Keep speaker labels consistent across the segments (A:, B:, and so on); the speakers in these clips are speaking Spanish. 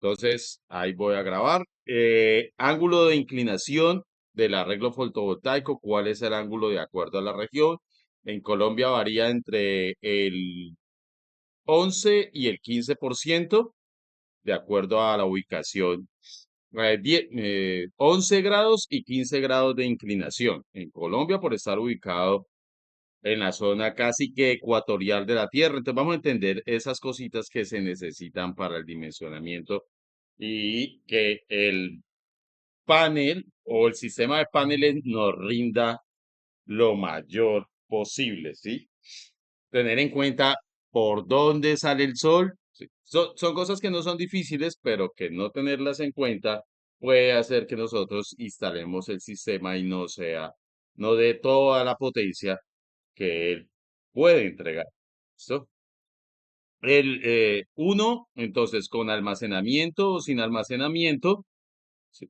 A: Entonces, ahí voy a grabar. Ángulo de inclinación del arreglo fotovoltaico. ¿Cuál es el ángulo de acuerdo a la región? En Colombia varía entre el 11 y el 15% de acuerdo a la ubicación. 11 grados y 15 grados de inclinación. En Colombia, por estar ubicado en la zona casi que ecuatorial de la Tierra. Entonces vamos a entender esas cositas que se necesitan para el dimensionamiento y que el panel o el sistema de paneles nos rinda lo mayor posible, ¿sí? Tener en cuenta por dónde sale el sol. ¿Sí? Son cosas que no son difíciles, pero que no tenerlas en cuenta puede hacer que nosotros instalemos el sistema y no dé toda la potencia que él puede entregar. ¿Listo? Uno, entonces, con almacenamiento o sin almacenamiento, sí,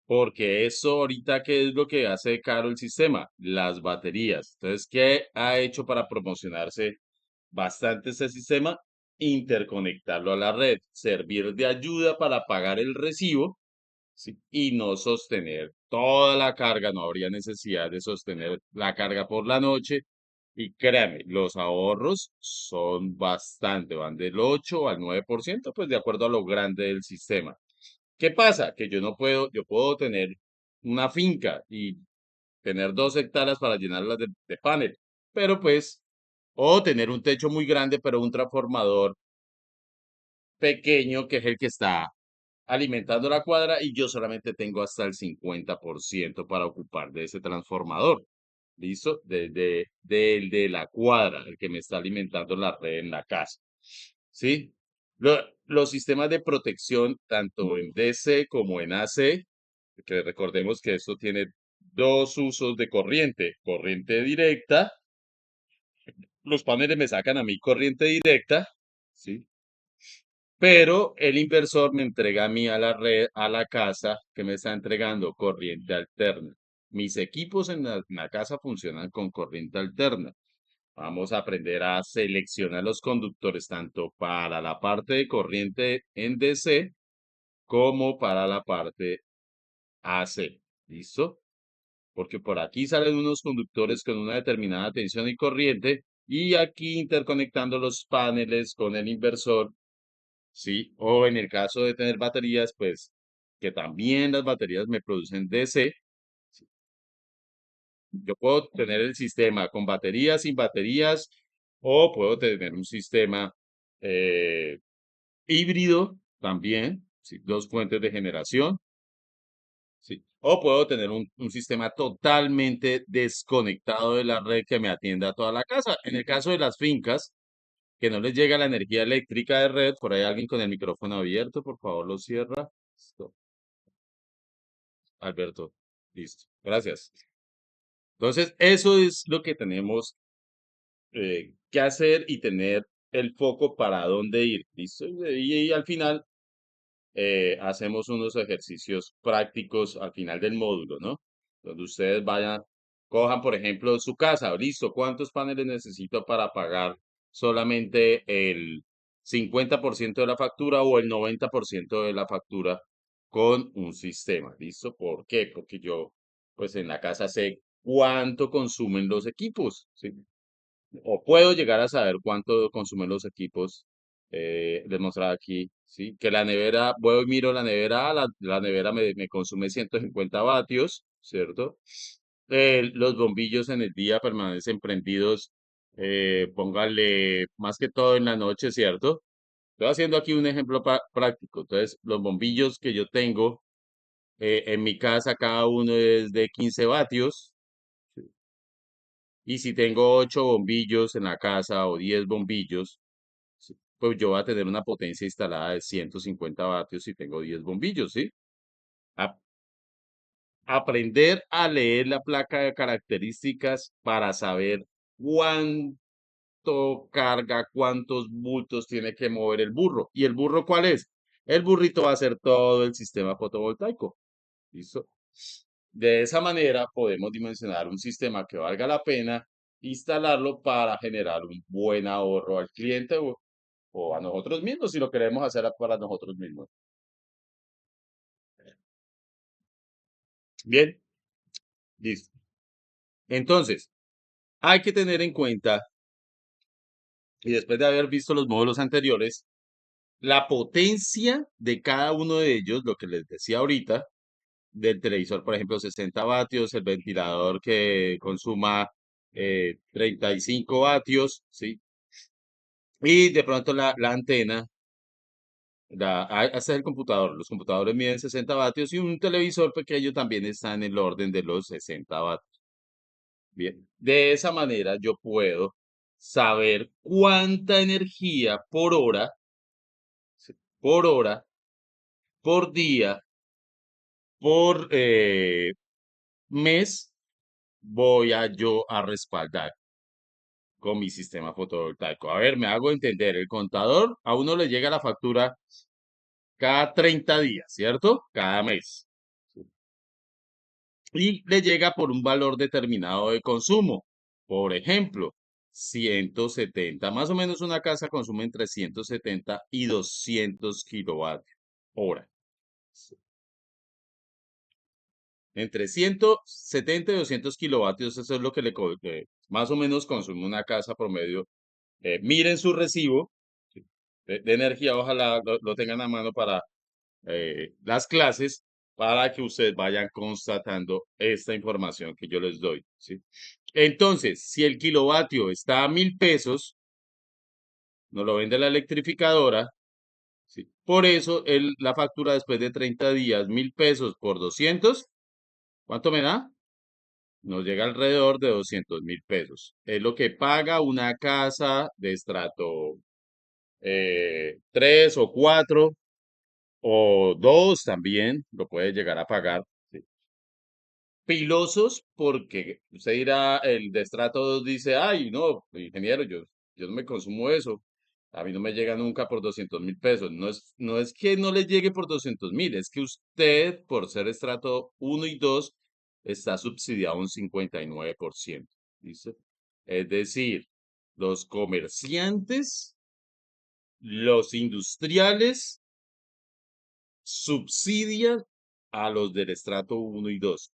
A: porque eso ahorita, ¿qué es lo que hace caro el sistema? Las baterías. Entonces, ¿qué ha hecho para promocionarse bastante ese sistema? Interconectarlo a la red, servir de ayuda para pagar el recibo, ¿sí? Y no sostener toda la carga, no habría necesidad de sostener la carga por la noche. Y créame, los ahorros son bastante, van del 8 al 9%, pues de acuerdo a lo grande del sistema. ¿Qué pasa? Que yo puedo tener una finca y tener 2 hectáreas para llenarlas de panel, pero pues, o tener un techo muy grande, pero un transformador pequeño que es el que está alimentando la cuadra y yo solamente tengo hasta el 50% para ocupar de ese transformador. ¿Listo? Del de la cuadra, el que me está alimentando la red en la casa. ¿Sí? Los sistemas de protección, tanto en DC como en AC, que recordemos que esto tiene dos usos de corriente, corriente directa, los paneles me sacan a mí corriente directa, ¿sí? Pero el inversor me entrega a mí a la red, a la casa, que me está entregando corriente alterna. Mis equipos en la casa funcionan con corriente alterna. Vamos a aprender a seleccionar los conductores tanto para la parte de corriente en DC como para la parte AC. ¿Listo? Porque por aquí salen unos conductores con una determinada tensión y corriente y aquí interconectando los paneles con el inversor. Sí, o en el caso de tener baterías, pues que también las baterías me producen DC. Sí, yo puedo tener el sistema con baterías, sin baterías, o puedo tener un sistema eh, híbrido también, sí, dos fuentes de generación. Sí, o puedo tener un sistema totalmente desconectado de la red que me atienda a toda la casa. En el caso de las fincas, que no les llega la energía eléctrica de red, por ahí alguien con el micrófono abierto, por favor lo cierra. Listo. Alberto, listo. Gracias. Entonces, eso es lo que tenemos que hacer y tener el foco para dónde ir. ¿Listo? Y al final hacemos unos ejercicios prácticos al final del módulo, ¿no? Donde ustedes vayan, cojan, por ejemplo, su casa. Listo, ¿cuántos paneles necesito para pagar solamente el 50% de la factura o el 90% de la factura con un sistema? ¿Listo? ¿Por qué? Porque yo, pues en la casa sé cuánto consumen los equipos, ¿sí? O puedo llegar a saber cuánto consumen los equipos. Les mostraba aquí, ¿sí? Que la nevera, voy y miro la nevera, la nevera me consume 150 vatios, ¿cierto? Los bombillos en el día permanecen prendidos, póngale más que todo en la noche, ¿cierto? Estoy haciendo aquí un ejemplo práctico. Entonces, los bombillos que yo tengo en mi casa, cada uno es de 15 vatios. Y si tengo 8 bombillos en la casa o 10 bombillos, sí, pues yo voy a tener una potencia instalada de 150 vatios si tengo 10 bombillos, ¿sí? A- Aprender a leer la placa de características para saber cuánto carga, cuántos bultos tiene que mover el burro. ¿Y el burro cuál es? El burrito va a ser todo el sistema fotovoltaico. ¿Listo? De esa manera podemos dimensionar un sistema que valga la pena instalarlo para generar un buen ahorro al cliente o a nosotros mismos, si lo queremos hacer para nosotros mismos. Bien, listo. Entonces, hay que tener en cuenta, y después de haber visto los módulos anteriores, la potencia de cada uno de ellos, lo que les decía ahorita, del televisor, por ejemplo, 60 vatios, el ventilador que consuma 35 vatios, ¿sí? Y de pronto la antena, ese es el computador. Los computadores miden 60 vatios y un televisor pequeño también está en el orden de los 60 vatios. Bien, de esa manera yo puedo saber cuánta energía por hora, ¿sí? Por hora, por día, por mes, voy a yo a respaldar con mi sistema fotovoltaico. A ver, me hago entender, el contador a uno le llega la factura cada 30 días, ¿cierto? Cada mes. Y le llega por un valor determinado de consumo. Por ejemplo, 170. Más o menos una casa consume entre 170 y 200 kilovatios hora. Entre 170 y 200 kilovatios, eso es lo que que más o menos consume una casa promedio. Miren su recibo, ¿sí? De energía, ojalá lo tengan a mano para las clases, para que ustedes vayan constatando esta información que yo les doy, ¿sí? Entonces, si el kilovatio está a 1.000 pesos, nos lo vende la electrificadora, ¿sí? Por eso la factura después de 30 días, 1.000 pesos por 200, ¿cuánto me da? Nos llega alrededor de 200.000 pesos. Es lo que paga una casa de estrato 3 o 4 o 2 también, lo puede llegar a pagar. ¿Sí? Pilosos, porque usted dirá, el de estrato 2 dice, ay, no, ingeniero, yo no me consumo eso. A mí no me llega nunca por 200.000 pesos. No es que no le llegue por 200.000, es que usted, por ser estrato uno y 2 está subsidiado un 59%. ¿Listo? Es decir, los comerciantes, los industriales, subsidian a los del estrato uno y 2.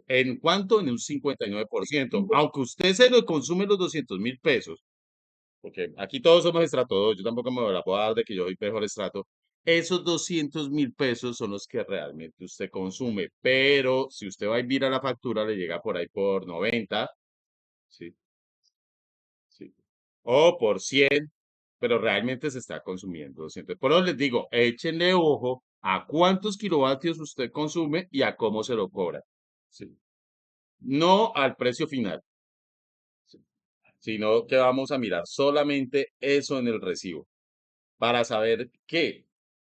A: ¿En cuánto? En un 59%. Aunque usted se lo consume los 200.000 pesos, porque aquí todos somos estrato 2, yo tampoco me la puedo dar de que yo soy mejor estrato. Esos 200.000 pesos son los que realmente usted consume, pero si usted va y mira la factura, le llega por ahí por 90, ¿sí? ¿Sí? O por 100, pero realmente se está consumiendo 200. Por eso les digo, échenle ojo a cuántos kilovatios usted consume y a cómo se lo cobra. ¿Sí? No al precio final, ¿sí? Sino que vamos a mirar solamente eso en el recibo para saber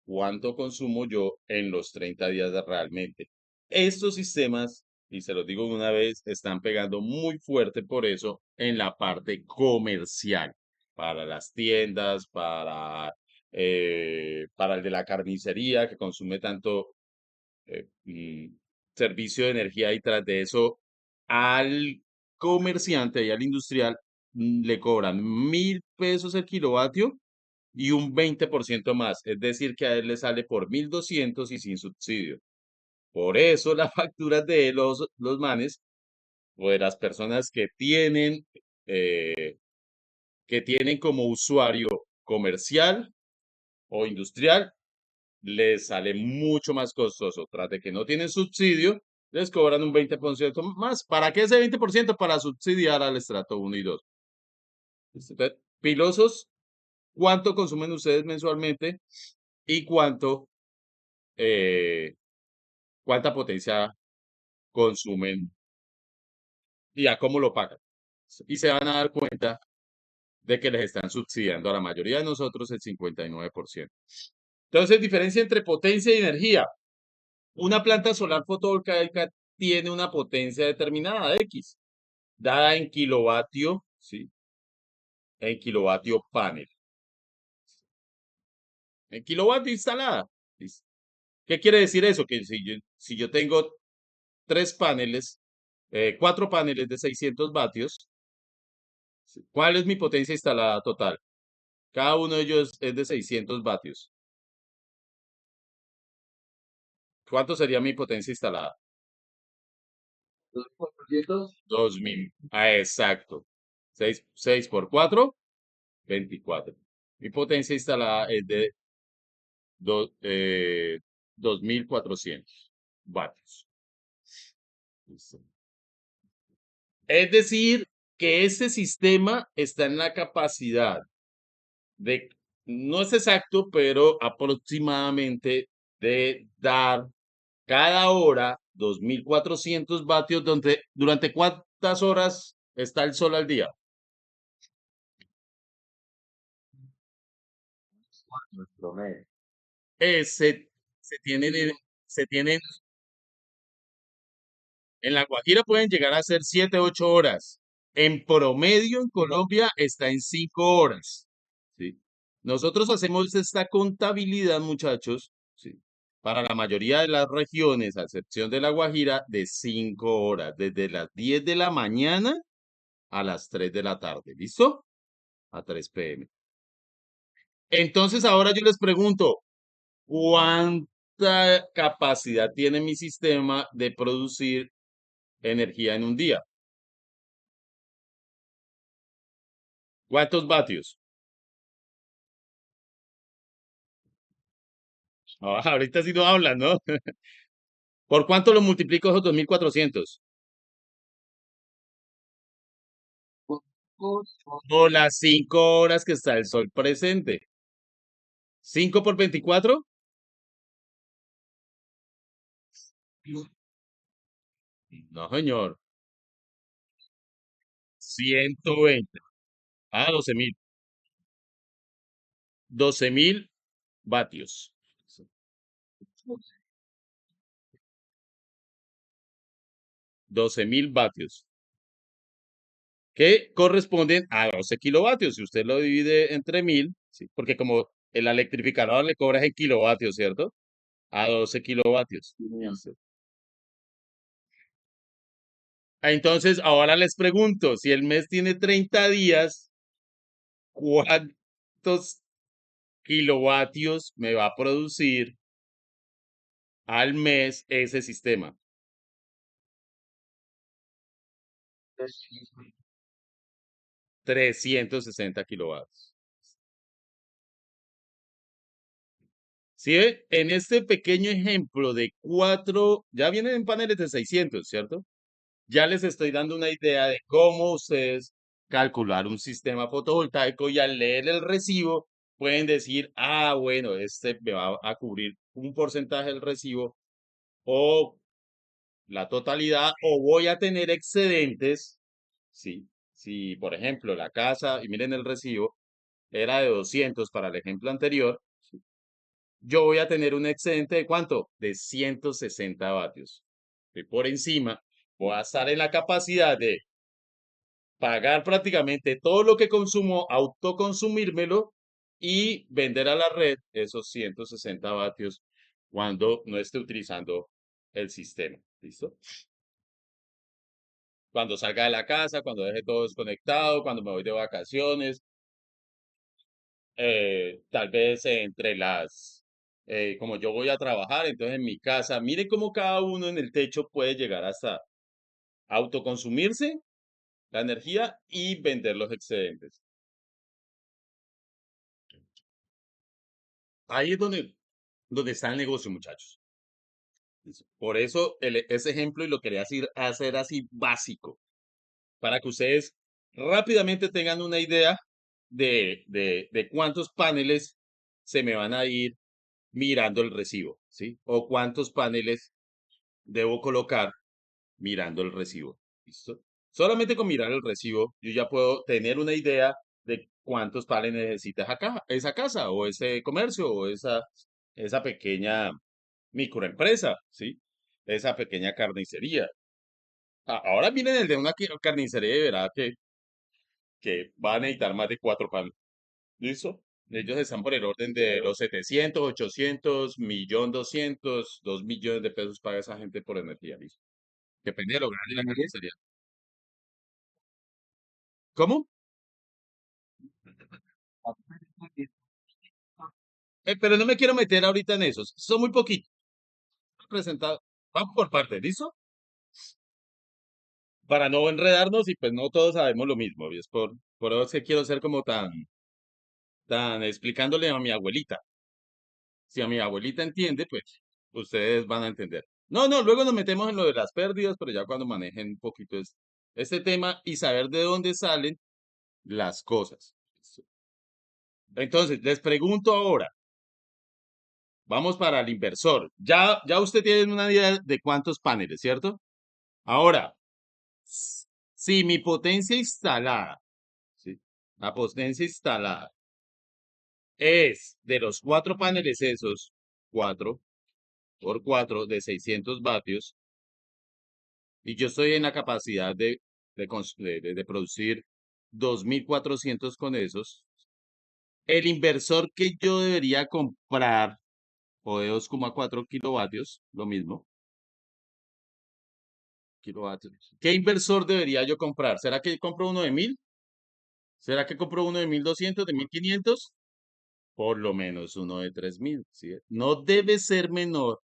A: cuánto consumo yo en los 30 días realmente. Estos sistemas, y se los digo de una vez, están pegando muy fuerte por eso en la parte comercial, para las tiendas, para el de la carnicería que consume tanto servicio de energía y tras de eso al comerciante y al industrial le cobran 1.000 pesos el kilovatio y un 20% más, es decir, que a él le sale por 1.200 y sin subsidio. Por eso las facturas de los manes o de las personas que tienen como usuario comercial o industrial, les sale mucho más costoso. Tras de que no tienen subsidio, les cobran un 20% más. ¿Para qué ese 20%? Para subsidiar al estrato uno y 2. Entonces, pilosos, ¿cuánto consumen ustedes mensualmente y eh, cuánta potencia consumen y a cómo lo pagan? Y se van a dar cuenta de que les están subsidiando a la mayoría de nosotros el 59%. Entonces, diferencia entre potencia y energía. Una planta solar fotovoltaica tiene una potencia determinada, X, dada en kilovatio, ¿sí? En kilovatio panel. En kilovatio instalada. ¿Listo? ¿Qué quiere decir eso? Que si yo tengo 3 paneles, 4 paneles de 600 vatios, ¿sí? ¿Cuál es mi potencia instalada total? Cada uno de ellos es de 600 vatios. ¿Cuánto sería mi potencia instalada? 2000. Ah, exacto. Seis por 4, 24. Mi potencia instalada es de do- eh, 2400 vatios. Listo. Es decir, que ese sistema está en la capacidad de, no es exacto, pero aproximadamente de dar cada hora 2400 vatios, durante cuántas horas está el sol al día. Promedio. Se tienen, se tienen, en La Guajira pueden llegar a ser 7, 8 horas. En promedio en Colombia está en 5 horas. ¿Sí? Nosotros hacemos esta contabilidad, muchachos, ¿sí? Para la mayoría de las regiones, a excepción de La Guajira, de 5 horas, desde las 10 de la mañana a las 3 de la tarde. ¿Listo? A 3 p.m. Entonces, ahora yo les pregunto, ¿cuánta capacidad tiene mi sistema de producir energía en un día? ¿Cuántos vatios? Ah, ahorita sí no hablan, ¿no? ¿Por cuánto lo multiplico esos 2400? Por las 5 horas que está el sol presente. 5 por 24. No, señor. 120. Ah, 12.000. 12.000 vatios. 12.000 vatios. Que corresponden a 12 kilovatios. Si usted lo divide entre 1.000, ¿sí? Porque como el electrificador le cobra en kilovatios, ¿cierto? A 12 kilovatios. Listo. Entonces, ahora les pregunto, si el mes tiene 30 días, ¿cuántos kilovatios me va a producir al mes ese sistema? 360 kilovatios. ¿Sí ve? En este pequeño ejemplo de 4, ya vienen en paneles de 600, ¿cierto? Ya les estoy dando una idea de cómo ustedes calcular un sistema fotovoltaico y al leer el recibo pueden decir, ah, bueno, este me va a cubrir un porcentaje del recibo o la totalidad o voy a tener excedentes, ¿sí? Si, por ejemplo, la casa, y miren el recibo, era de 200 para el ejemplo anterior, yo voy a tener un excedente de ¿cuánto? De 160 vatios. Y por encima, voy a estar en la capacidad de pagar prácticamente todo lo que consumo, autoconsumírmelo y vender a la red esos 160 vatios cuando no esté utilizando el sistema. ¿Listo? Cuando salga de la casa, cuando deje todo desconectado, cuando me voy de vacaciones, tal vez como yo voy a trabajar, entonces en mi casa, miren cómo cada uno en el techo puede llegar hasta autoconsumirse la energía y vender los excedentes. Ahí es donde está el negocio, muchachos. Por eso ese ejemplo y lo quería hacer así básico, para que ustedes rápidamente tengan una idea de cuántos paneles se me van a ir mirando el recibo, ¿sí? O cuántos paneles debo colocar mirando el recibo. ¿Listo? Solamente con mirar el recibo, yo ya puedo tener una idea de cuántos paneles necesita esa casa o ese comercio o esa pequeña microempresa, ¿sí? Esa pequeña carnicería. Ahora miren el de una carnicería y verá que va a necesitar más de 4 paneles. ¿Listo? Ellos están por el orden de los 700, 800, 1.200.000, 2 millones de pesos paga esa gente por energía. ¿Listo? Depende de lo grande de la carnicería. ¿Cómo? Pero no me quiero meter ahorita en esos. Son muy poquitos presentados. Vamos por partes, ¿listo? para no enredarnos y pues no todos sabemos lo mismo. Y es por eso es que quiero ser como tan explicándole a mi abuelita. Si a mi abuelita entiende, pues ustedes van a entender. No, no, luego nos metemos en lo de las pérdidas, pero ya cuando manejen un poquito este tema y saber de dónde salen las cosas. Entonces, les pregunto ahora, vamos para el inversor. Ya usted tiene una idea de cuántos paneles, ¿cierto? Ahora, si mi potencia instalada, ¿sí? La potencia instalada es de los cuatro paneles esos, 4 por 4 de 600 vatios, y yo estoy en la capacidad de producir 2400 con esos, el inversor que yo debería comprar, o de 2,4 kilovatios, lo mismo, kilovatios. ¿Qué inversor debería yo comprar? ¿Será que compro uno de 1000? ¿Será que compro uno de 1200, de 1500? Por lo menos uno de 3000, ¿sí? No debe ser menor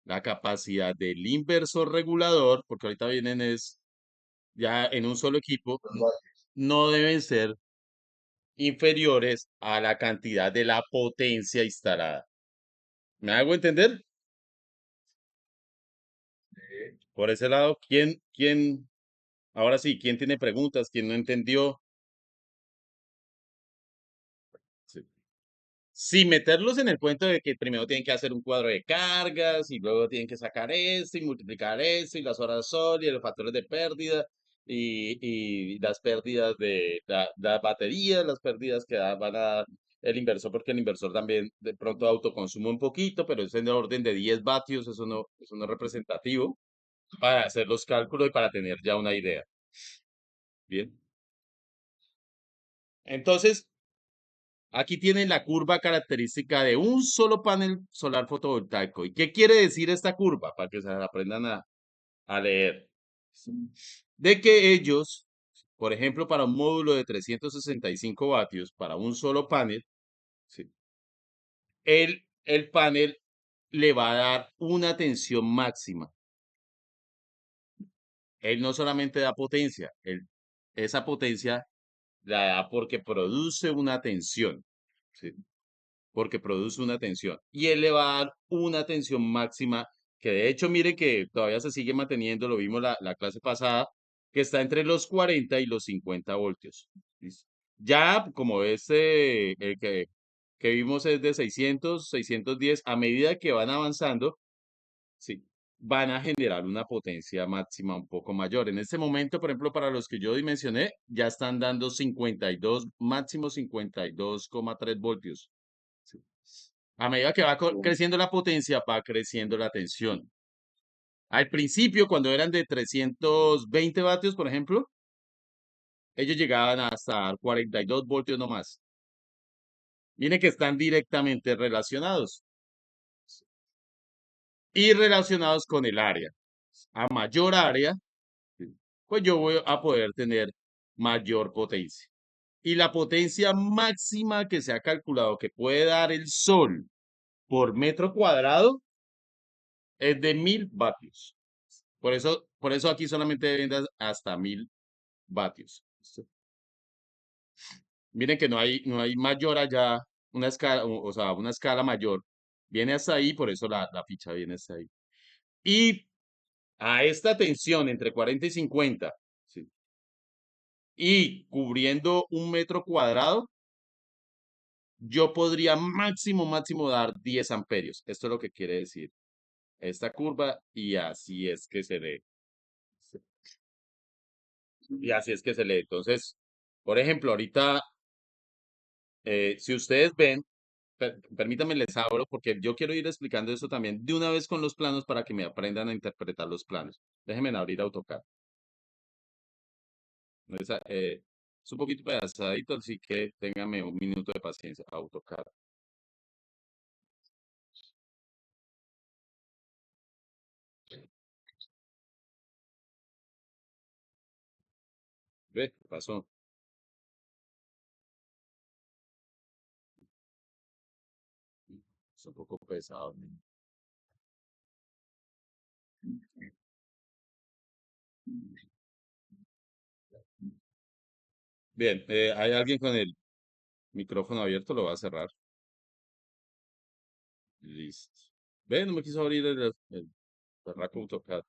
A: la capacidad del inversor regulador, porque ahorita vienen es ya en un solo equipo, no deben ser inferiores a la cantidad de la potencia instalada. ¿Me hago entender? Por ese lado, ahora sí, quién tiene preguntas, quién no entendió? Sí. Sin meterlos en el cuento de que primero tienen que hacer un cuadro de cargas y luego tienen que sacar esto y multiplicar esto y las horas sol y los factores de pérdida y las pérdidas de la batería, las pérdidas que van a dar el inversor, porque el inversor también de pronto autoconsume un poquito, pero es en el orden de 10 vatios, eso no es representativo para hacer los cálculos y para tener ya una idea. Bien. Entonces, aquí tienen la curva característica de un solo panel solar fotovoltaico. ¿Y qué quiere decir esta curva? Para que se la aprendan a leer. De que ellos, por ejemplo, para un módulo de 365 vatios, para un solo panel, ¿sí? el panel le va a dar una tensión máxima. Él no solamente da potencia, esa potencia la da porque produce una tensión. ¿Sí? Porque produce una tensión. Y él le va a dar una tensión máxima, que de hecho, mire que todavía se sigue manteniendo, lo vimos la clase pasada, que está entre los 40 y los 50 voltios. ¿Listo? Ya, como el que vimos es de 600, 610, a medida que van avanzando, sí, van a generar una potencia máxima un poco mayor. En este momento, por ejemplo, para los que yo dimensioné, ya están dando 52, máximo 52,3 voltios. Sí. A medida que va creciendo la potencia, va creciendo la tensión. Al principio, cuando eran de 320 vatios, por ejemplo, ellos llegaban hasta 42 voltios nomás. Miren que están directamente relacionados y relacionados con el área. A mayor área, pues yo voy a poder tener mayor potencia. Y la potencia máxima que se ha calculado que puede dar el sol por metro cuadrado es de 1000 vatios. Por eso aquí solamente vendas hasta 1000 vatios. ¿Listo? Miren que no hay mayor allá, una escala, o sea, una escala mayor. Viene hasta ahí, por eso la ficha viene hasta ahí. Y a esta tensión entre 40 y 50, ¿sí? Y cubriendo un metro cuadrado, yo podría máximo dar 10 amperios. Esto es lo que quiere decir esta curva y así es que se lee. Y así es que se lee. Entonces, por ejemplo, ahorita, si ustedes ven, permítanme les abro porque yo quiero ir explicando eso también de una vez con los planos para que me aprendan a interpretar los planos. Déjenme abrir AutoCAD. Es un poquito pedazadito, así que ténganme un minuto de paciencia. AutoCAD. ¿Ve? ¿Qué pasó? Es un poco pesado. Bien, hay alguien con el micrófono abierto, lo va a cerrar. Listo. Ve, no me quiso abrir el berraco AutoCAD.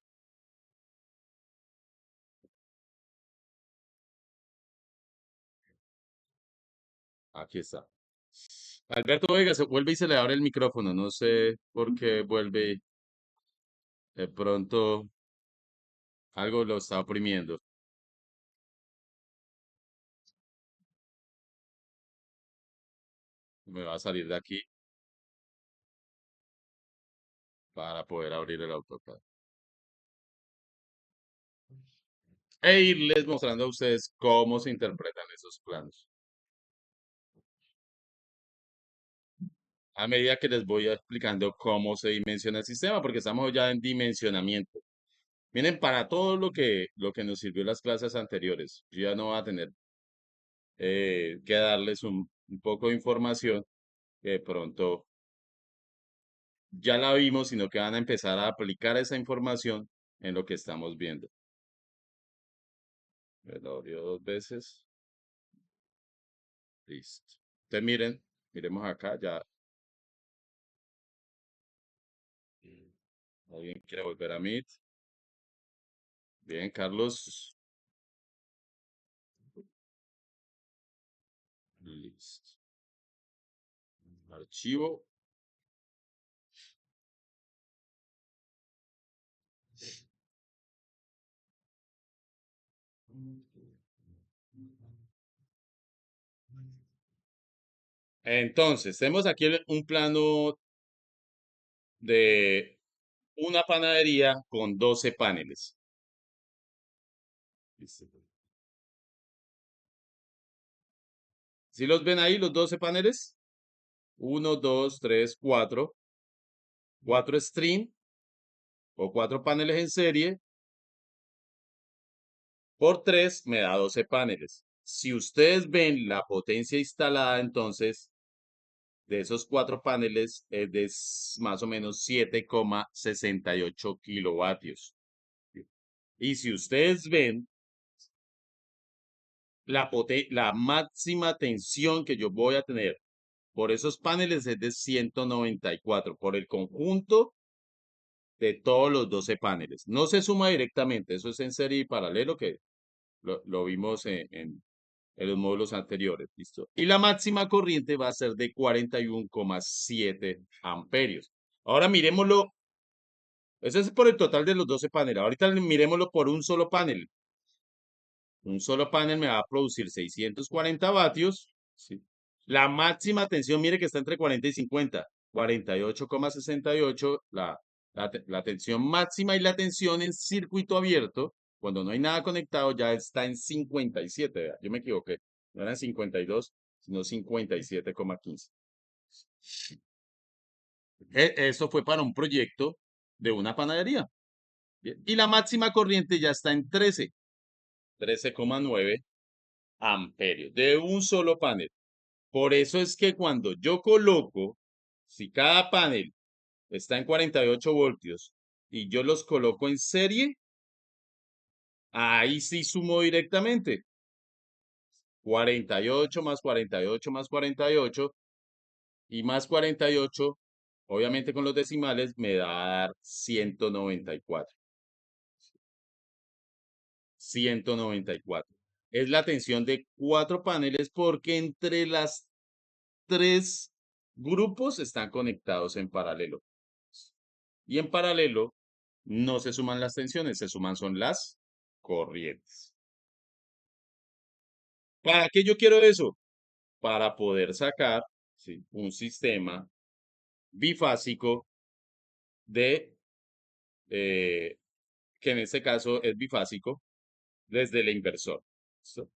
A: Aquí está. Alberto Vega se vuelve y se le abre el micrófono. No sé por qué vuelve. De pronto algo lo está oprimiendo. Me va a salir de aquí para poder abrir el AutoCAD. E irles mostrando a ustedes cómo se interpretan esos planos. A medida que les voy explicando cómo se dimensiona el sistema, porque estamos ya en dimensionamiento. Miren, para todo lo que nos sirvió las clases anteriores, yo ya no voy a tener que darles un poco de información que de pronto ya la vimos, sino que van a empezar a aplicar esa información en lo que estamos viendo. Me lo abrió dos veces. Listo. Entonces miren, miremos acá, ya alguien quiere volver a Meet. Bien, Carlos. Listo. Archivo. Entonces, tenemos aquí un plano de una panadería con 12 paneles. Listo. ¿Sí los ven ahí, los 12 paneles? Uno, 2, 3, 4. 4 string o 4 paneles en serie por 3 me da 12 paneles. Si ustedes ven la potencia instalada, entonces, de esos 4 paneles es de más o menos 7,68 kilovatios. Y si ustedes ven, la máxima tensión que yo voy a tener por esos paneles es de 194 por el conjunto de todos los 12 paneles. No se suma directamente, eso es en serie y paralelo que lo vimos en los módulos anteriores, ¿listo? Y la máxima corriente va a ser de 41,7 amperios. Ahora miremoslo, eso es por el total de los 12 paneles. Ahorita miremoslo por un solo panel. Un solo panel me va a producir 640 vatios, ¿sí? La máxima tensión, mire que está entre 40 y 50, 48,68, la tensión máxima y la tensión en circuito abierto, cuando no hay nada conectado, ya está en 57, vea, yo me equivoqué, no eran 52, sino 57,15. Eso fue para un proyecto de una panadería. Bien. Y la máxima corriente ya está en 13,9 amperios de un solo panel. Por eso es que cuando yo coloco, si cada panel está en 48 voltios y yo los coloco en serie, ahí sí sumo directamente. 48 más 48 más 48 y más 48, obviamente con los decimales, me da a dar 194. 194. Es la tensión de 4 paneles porque entre las 3 grupos están conectados en paralelo. Y en paralelo no se suman las tensiones, se suman son las corrientes. ¿Para qué yo quiero eso? Para poder sacar, ¿sí?, un sistema bifásico de, eh, que en este caso es bifásico desde el inversor. ¿Listo?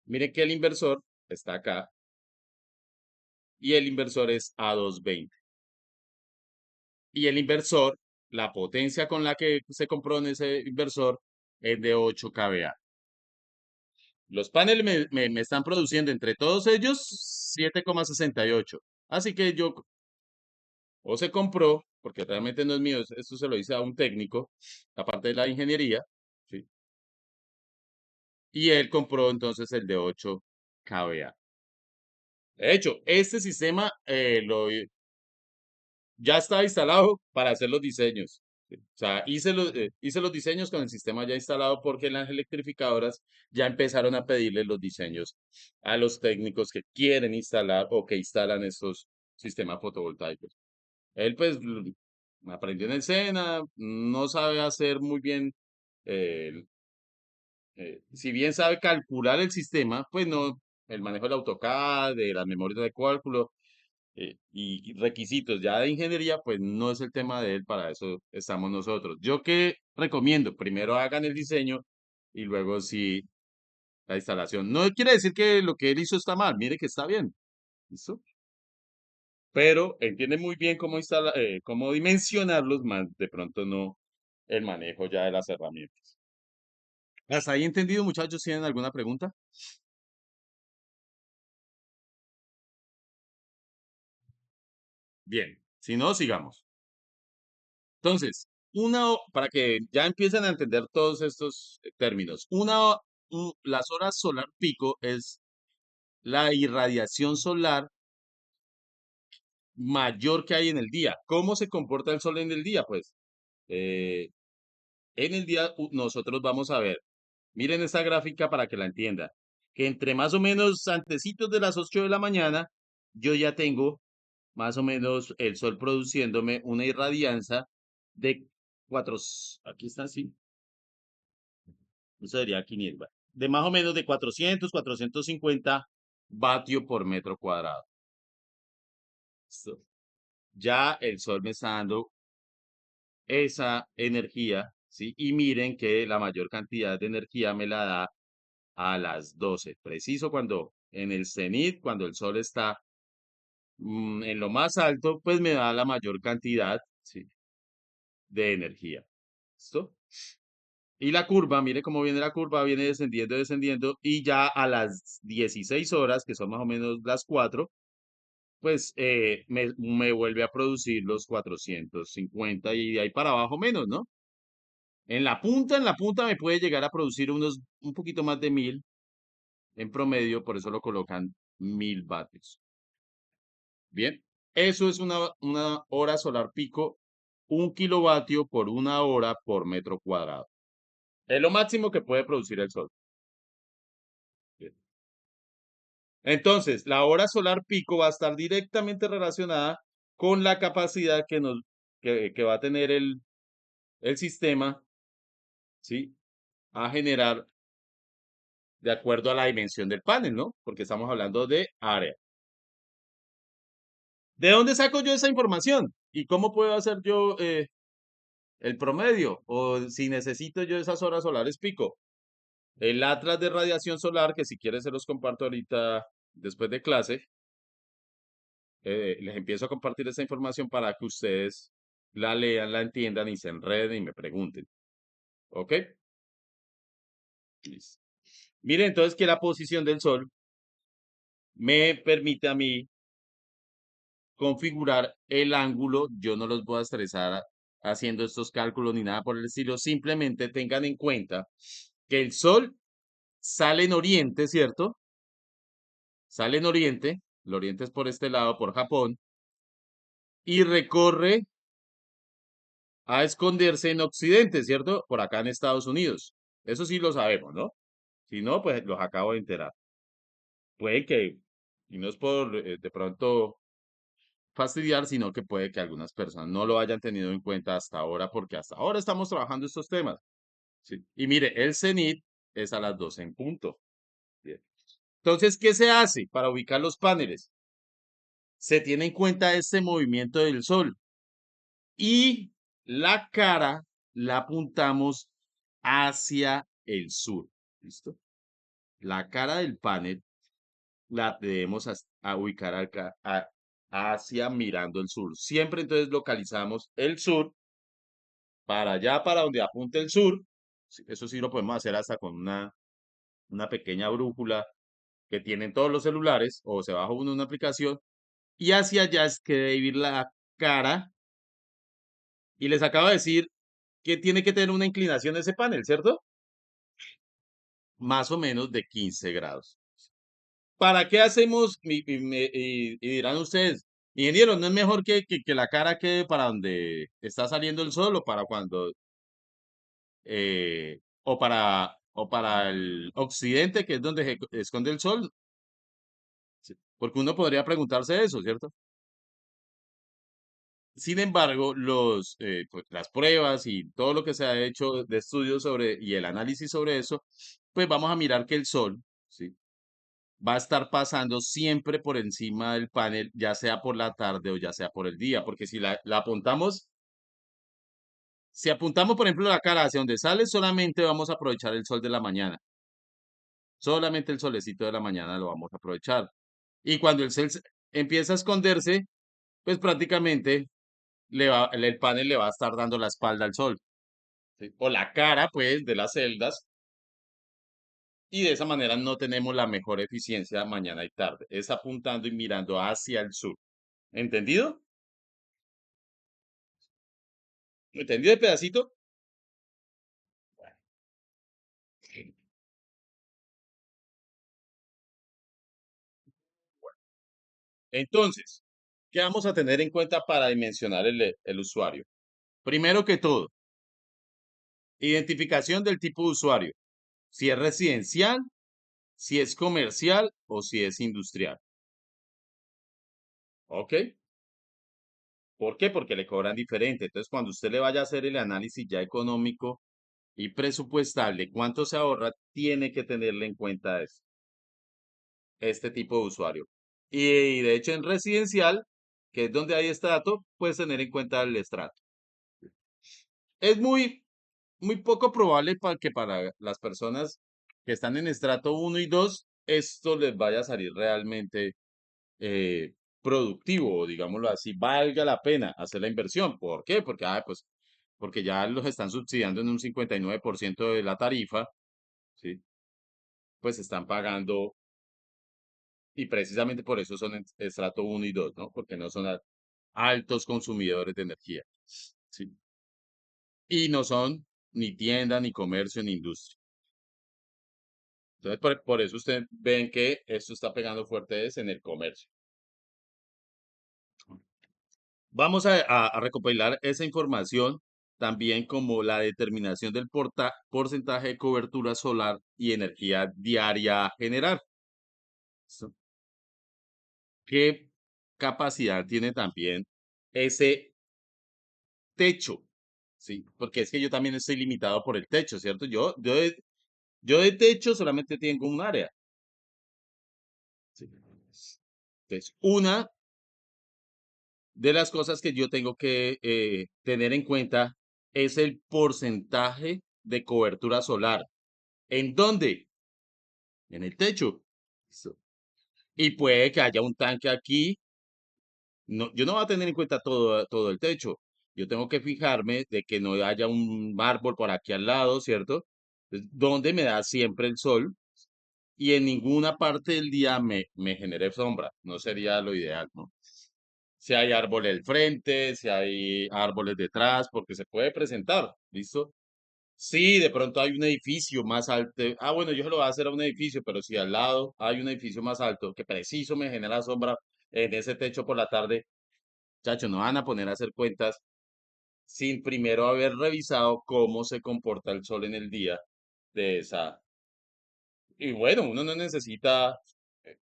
A: Miren que el inversor está acá y el inversor es A220. Y el inversor, la potencia con la que se compró en ese inversor es de 8 kVA. Los paneles me están produciendo entre todos ellos 7,68. Así que yo, o se compró, porque realmente no es mío, esto se lo hice a un técnico, aparte de la ingeniería, ¿sí? Y él compró entonces el de 8 kVA. De hecho, este sistema ya estaba instalado para hacer los diseños. O sea, hice los diseños con el sistema ya instalado porque las electrificadoras ya empezaron a pedirle los diseños a los técnicos que quieren instalar o que instalan estos sistemas fotovoltaicos. Él pues aprendió en el SENA, no sabe hacer muy bien, eh, si bien sabe calcular el sistema, pues no, el manejo del AutoCAD, de las memorias de cálculo, y requisitos ya de ingeniería, pues no es el tema de él, para eso estamos nosotros. Yo que recomiendo, primero hagan el diseño y luego sí la instalación. No quiere decir que lo que él hizo está mal, mire que está bien, ¿listo? Pero entiende muy bien cómo dimensionarlos, más de pronto no el manejo ya de las herramientas. ¿Hasta ahí entendido, muchachos? ¿Tienen alguna pregunta? Bien, si no, sigamos. Entonces, para que ya empiecen a entender todos estos términos, las horas solar pico es la irradiación solar mayor que hay en el día. ¿Cómo se comporta el sol en el día? Pues eh, en el día nosotros vamos a ver, miren esta gráfica para que la entiendan, que entre más o menos antecitos de las 8 de la mañana, yo ya tengo más o menos el sol produciéndome una irradianza de aquí está, sí, eso sería 500, de más o menos de 450 vatios por metro cuadrado. Listo. Ya el sol me está dando esa energía, ¿sí? Y miren que la mayor cantidad de energía me la da a las 12, preciso cuando en el cenit, cuando el sol está en lo más alto, pues me da la mayor cantidad, ¿sí? De energía. ¿Listo? Y la curva, mire cómo viene la curva, viene descendiendo, descendiendo, y ya a las 16 horas, que son más o menos las 4, pues me vuelve a producir los 450 y de ahí para abajo menos, ¿no? En la punta me puede llegar a producir un poquito más de 1000 en promedio, por eso lo colocan 1000 vatios. Bien, eso es una hora solar pico, 1 kilovatio por 1 hora por metro cuadrado. Es lo máximo que puede producir el sol. Bien. Entonces, la hora solar pico va a estar directamente relacionada con la capacidad que va a tener el sistema, ¿sí? A generar de acuerdo a la dimensión del panel, ¿no? Porque estamos hablando de área. ¿De dónde saco yo esa información? ¿Y cómo puedo hacer yo el promedio? O si necesito yo esas horas solares pico. El atlas de radiación solar, que si quieres se los comparto ahorita después de clase, les empiezo a compartir esa información para que ustedes la lean, la entiendan y se enreden y me pregunten. ¿Ok? Listo. Miren entonces que la posición del Sol me permite a mí configurar el ángulo. Yo no los voy a estresar haciendo estos cálculos ni nada por el estilo. Simplemente tengan en cuenta que el Sol sale en oriente, ¿cierto? Sale en oriente. El oriente es por este lado, por Japón. Y recorre a esconderse en occidente, ¿cierto? Por acá en Estados Unidos. Eso sí lo sabemos, ¿no? Si no, pues los acabo de enterar. Puede que, y no es por de pronto fastidiar, sino que puede que algunas personas no lo hayan tenido en cuenta hasta ahora, porque hasta ahora estamos trabajando estos temas. ¿Sí? Y mire, el cenit es a las 12 en punto. Bien. Entonces, ¿qué se hace para ubicar los paneles? Se tiene en cuenta este movimiento del sol y la cara la apuntamos hacia el sur. ¿Listo? La cara del panel la debemos a ubicar hacia mirando el sur. Siempre entonces localizamos el sur para allá, para donde apunte el sur. Sí, eso sí lo podemos hacer hasta con una pequeña brújula que tienen todos los celulares o se baja uno una aplicación y hacia allá es que debe ir la cara. Y les acabo de decir que tiene que tener una inclinación ese panel, ¿cierto? Más o menos de 15 grados. ¿Para qué hacemos? Y dirán ustedes, ingeniero, ¿no es mejor que la cara quede para donde está saliendo el sol o para cuando, o para el occidente, que es donde se esconde el sol? Sí, porque uno podría preguntarse eso, ¿cierto? Sin embargo, pues, las pruebas y todo lo que se ha hecho de estudios sobre y el análisis sobre eso, pues vamos a mirar que el sol, ¿sí? Va a estar pasando siempre por encima del panel, ya sea por la tarde o ya sea por el día, porque si la apuntamos, si apuntamos, por ejemplo, la cara hacia donde sale, solamente vamos a aprovechar el sol de la mañana, solamente el solecito de la mañana lo vamos a aprovechar. Y cuando empieza a esconderse, pues prácticamente el panel le va a estar dando la espalda al sol, ¿sí? O la cara, pues, de las celdas, y de esa manera no tenemos la mejor eficiencia mañana y tarde. Es apuntando y mirando hacia el sur. ¿Entendido? ¿Entendido el pedacito? Entonces, ¿qué vamos a tener en cuenta para dimensionar el usuario? Primero que todo, identificación del tipo de usuario. Si es residencial, si es comercial o si es industrial. ¿Ok? ¿Por qué? Porque le cobran diferente. Entonces, cuando usted le vaya a hacer el análisis ya económico y presupuestal de cuánto se ahorra, tiene que tenerle en cuenta este tipo de usuario. Y de hecho, en residencial, que es donde hay estrato, puedes tener en cuenta el estrato. Es muy poco probable para que para las personas que están en estrato uno y 2 esto les vaya a salir realmente eh, productivo, o digámoslo así, valga la pena hacer la inversión. ¿Por qué? Porque, pues, porque ya los están subsidiando en un 59% de la tarifa, ¿sí? Pues están pagando, y precisamente por eso son en estrato uno y 2, ¿no? Porque no son altos consumidores de energía, ¿sí? Y no son ni tienda, ni comercio, ni industria. Entonces, por eso ustedes ven que esto está pegando fuerte es en el comercio. Vamos a recopilar esa información también como la determinación del porcentaje de cobertura solar y energía diaria a generar. ¿Listo? ¿Qué capacidad tiene también ese techo? Sí, porque es que yo también estoy limitado por el techo, ¿cierto? Yo de techo solamente tengo un área. ¿Sí? Entonces, una de las cosas que yo tengo que tener en cuenta es el porcentaje de cobertura solar. ¿En dónde? En el techo. Listo. Y puede que haya un tanque aquí. No, yo no voy a tener en cuenta todo el techo. Yo tengo que fijarme de que no haya un árbol por aquí al lado, ¿cierto? Entonces, donde me da siempre el sol y en ninguna parte del día me genere sombra. No sería lo ideal, ¿no? Si hay árboles al frente, si hay árboles detrás, porque se puede presentar, ¿listo? Sí, de pronto hay un edificio más alto. Bueno, yo se lo voy a hacer a un edificio, pero si al lado hay un edificio más alto que preciso me genera sombra en ese techo por la tarde, chacho, no van a poner a hacer cuentas sin primero haber revisado cómo se comporta el sol en el día de esa. Y bueno, uno no necesita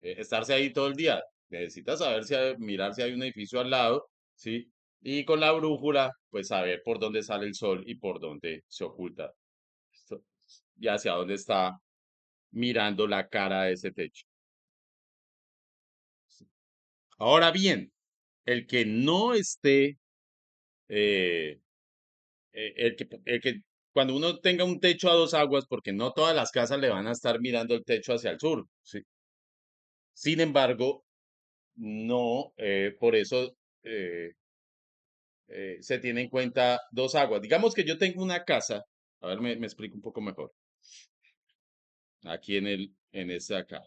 A: estarse ahí todo el día. Necesita saber mirar si hay un edificio al lado, ¿sí? Y con la brújula, pues saber por dónde sale el sol y por dónde se oculta. ¿Listo? Y hacia dónde está mirando la cara de ese techo. Ahora bien, el que no esté, eh, el que cuando uno tenga un techo a dos aguas, porque no todas las casas le van a estar mirando el techo hacia el sur, ¿sí? Sin embargo, no, por eso eh, se tiene en cuenta dos aguas. Digamos que yo tengo una casa, a ver, me explico un poco mejor, aquí en esta acá.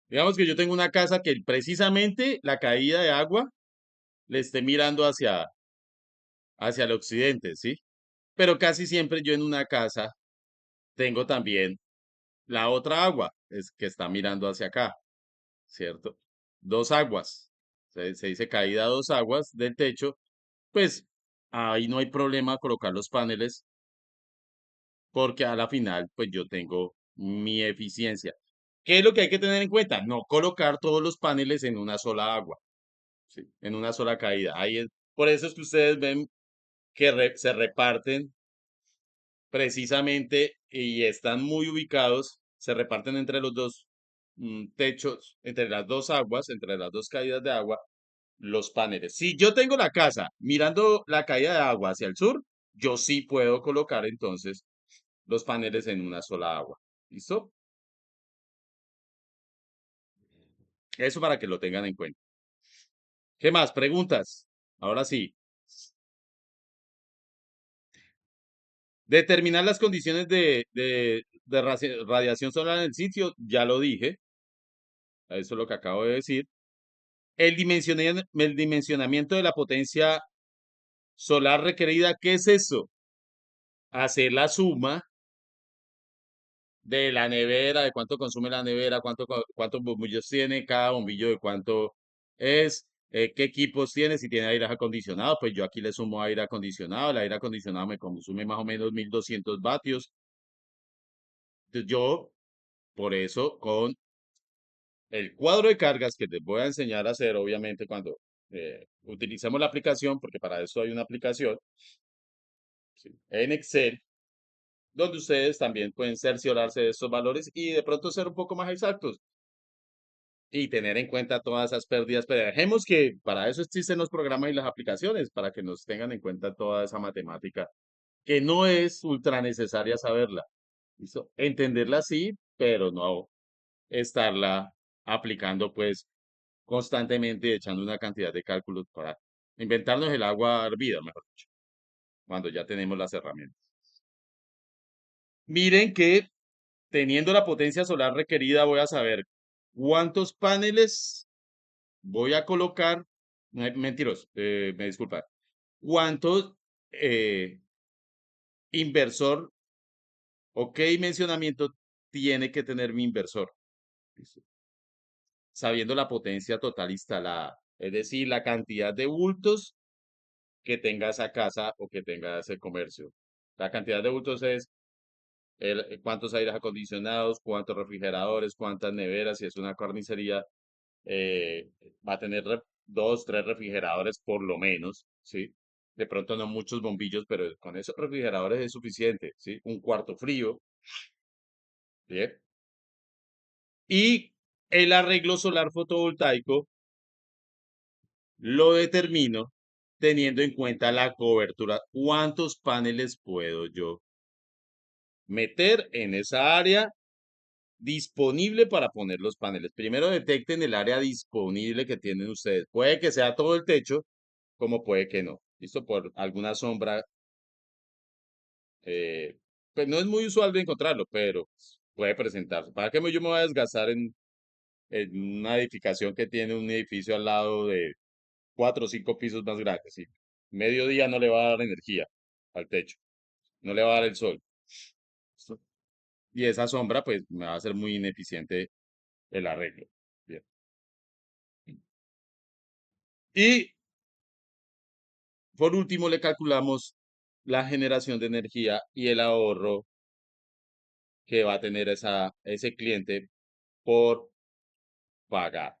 A: Digamos que yo tengo una casa que precisamente la caída de agua le esté mirando hacia el occidente, ¿sí? Pero casi siempre yo en una casa tengo también la otra agua, es que está mirando hacia acá. ¿cierto? Dos aguas, se dice caída a dos aguas del techo, pues ahí no hay problema colocar los paneles porque a la final, pues yo tengo mi eficiencia. ¿Qué es lo que hay que tener en cuenta? No colocar todos los paneles en una sola agua, ¿sí? En una sola caída. Por eso es que ustedes ven que se reparten precisamente y están muy ubicados, se reparten entre los dos techos, entre las dos aguas, entre las dos caídas de agua, los paneles. Si yo tengo la casa mirando la caída de agua hacia el sur, yo sí puedo colocar entonces los paneles en una sola agua. ¿Listo? Eso para que lo tengan en cuenta. ¿Qué más? Preguntas. Ahora sí. Determinar las condiciones de radiación solar en el sitio, ya lo dije. Eso es lo que acabo de decir. El dimensionamiento de la potencia solar requerida, ¿qué es eso? Hacer la suma de la nevera, de cuánto consume la nevera, cuántos bombillos tiene, cada bombillo de cuánto es, qué equipos tiene, si tiene aire acondicionado, pues yo aquí le sumo aire acondicionado, el aire acondicionado me consume más o menos 1200 vatios. Entonces yo, por eso, con el cuadro de cargas que les voy a enseñar a hacer, obviamente, cuando utilicemos la aplicación, porque para eso hay una aplicación, ¿sí? En Excel, donde ustedes también pueden cerciorarse de estos valores y de pronto ser un poco más exactos y tener en cuenta todas esas pérdidas. Pero dejemos que para eso existen los programas y las aplicaciones, para que nos tengan en cuenta toda esa matemática, que no es ultra necesaria saberla. ¿Listo? Entenderla sí, pero no estarla aplicando pues constantemente y echando una cantidad de cálculos para inventarnos el agua hervida, mejor dicho, cuando ya tenemos las herramientas. Miren que teniendo la potencia solar requerida, voy a saber cuántos paneles voy a colocar. Mentiros, me disculpa. ¿Cuánto inversor o qué dimensionamiento tiene que tener mi inversor? ¿Listo? Sabiendo la potencia total instalada, es decir, la cantidad de bultos que tenga esa casa o que tenga ese comercio. La cantidad de bultos es cuántos aires acondicionados, cuántos refrigeradores, cuántas neveras, si es una carnicería, va a tener dos, tres refrigeradores por lo menos, ¿sí? De pronto no muchos bombillos, pero con esos refrigeradores es suficiente, ¿sí? Un cuarto frío, ¿bien? Y el arreglo solar fotovoltaico lo determino teniendo en cuenta la cobertura. ¿Cuántos paneles puedo yo meter en esa área disponible para poner los paneles? Primero detecten el área disponible que tienen ustedes. Puede que sea todo el techo, como puede que no. ¿Listo? Por alguna sombra, eh, pues no es muy usual de encontrarlo, pero puede presentarse. ¿Para qué yo me voy a desgastar en una edificación que tiene un edificio al lado de 4 o 5 pisos más grandes? ¿Sí? Medio día no le va a dar energía al techo, no le va a dar el sol. ¿Listo? Y esa sombra, pues, me va a hacer muy ineficiente el arreglo. Bien. Y por último, le calculamos la generación de energía y el ahorro que va a tener ese cliente por pagar.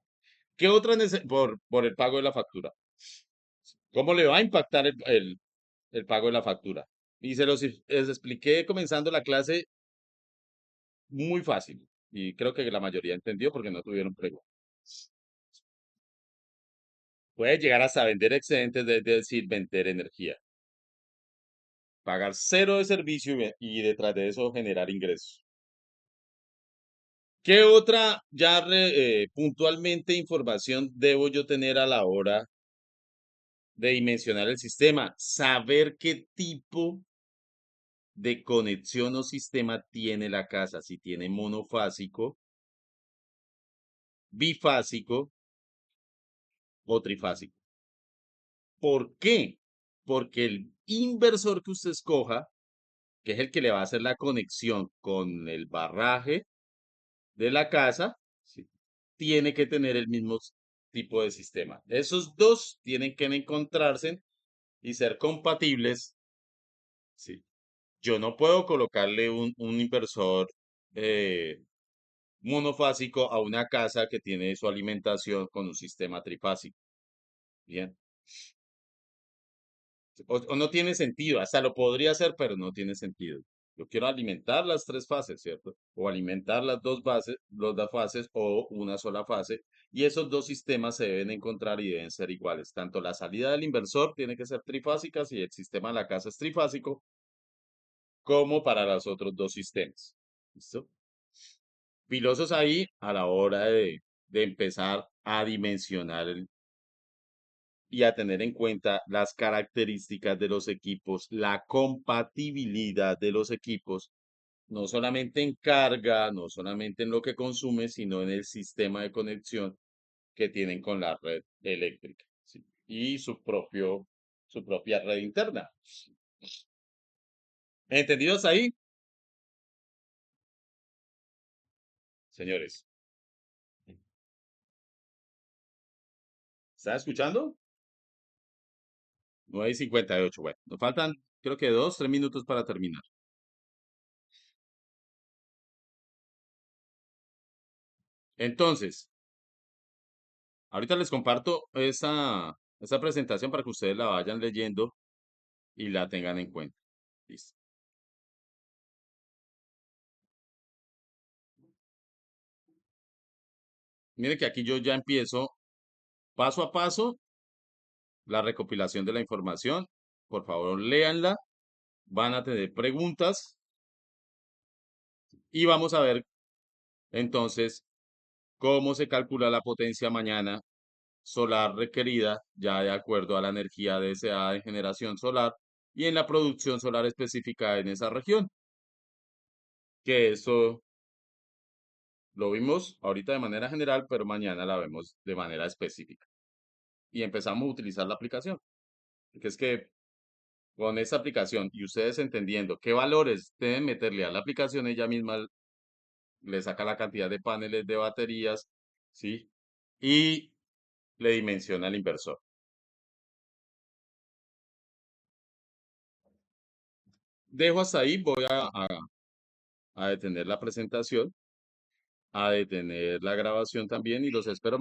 A: ¿Qué otra por el pago de la factura? ¿Cómo le va a impactar el pago de la factura? Y les expliqué comenzando la clase muy fácil. Y creo que la mayoría entendió porque no tuvieron preguntas. Puede llegar hasta vender excedentes, es decir, vender energía. Pagar cero de servicio y detrás de eso generar ingresos. ¿Qué otra puntualmente información debo yo tener a la hora de dimensionar el sistema? Saber qué tipo de conexión o sistema tiene la casa, si tiene monofásico, bifásico o trifásico. ¿Por qué? Porque el inversor que usted escoja, que es el que le va a hacer la conexión con el barraje de la casa, ¿sí? tiene que tener el mismo tipo de sistema. Esos dos tienen que encontrarse y ser compatibles. Sí. Yo no puedo colocarle un inversor eh, monofásico a una casa que tiene su alimentación con un sistema trifásico. Bien. O no tiene sentido, hasta lo podría hacer, pero no tiene sentido. Yo quiero alimentar las tres fases, ¿cierto? O alimentar las dos fases o una sola fase. Y esos dos sistemas se deben encontrar y deben ser iguales. Tanto la salida del inversor tiene que ser trifásica si el sistema de la casa es trifásico, como para los otros dos sistemas. ¿Listo? Pilosos ahí a la hora de empezar a dimensionar y a tener en cuenta las características de los equipos, la compatibilidad de los equipos, no solamente en carga, no solamente en lo que consume, sino en el sistema de conexión que tienen con la red eléctrica, ¿sí? Y su propia red interna. ¿Entendidos ahí, señores? ¿Están escuchando? 9:58. Bueno, nos faltan creo que 2, 3 minutos para terminar. Entonces, ahorita les comparto esa presentación para que ustedes la vayan leyendo y la tengan en cuenta. Listo. Mire que aquí yo ya empiezo paso a paso la recopilación de la información. Por favor, léanla. Van a tener preguntas y vamos a ver entonces cómo se calcula la potencia mañana solar requerida ya de acuerdo a la energía deseada de generación solar y en la producción solar específica en esa región. Que eso lo vimos ahorita de manera general, pero mañana la vemos de manera específica. Y empezamos a utilizar la aplicación. Porque es que con esa aplicación y ustedes entendiendo qué valores deben meterle a la aplicación, ella misma le saca la cantidad de paneles de baterías, ¿sí? Y le dimensiona al inversor. Dejo hasta ahí, voy a detener la presentación, a detener la grabación también y los espero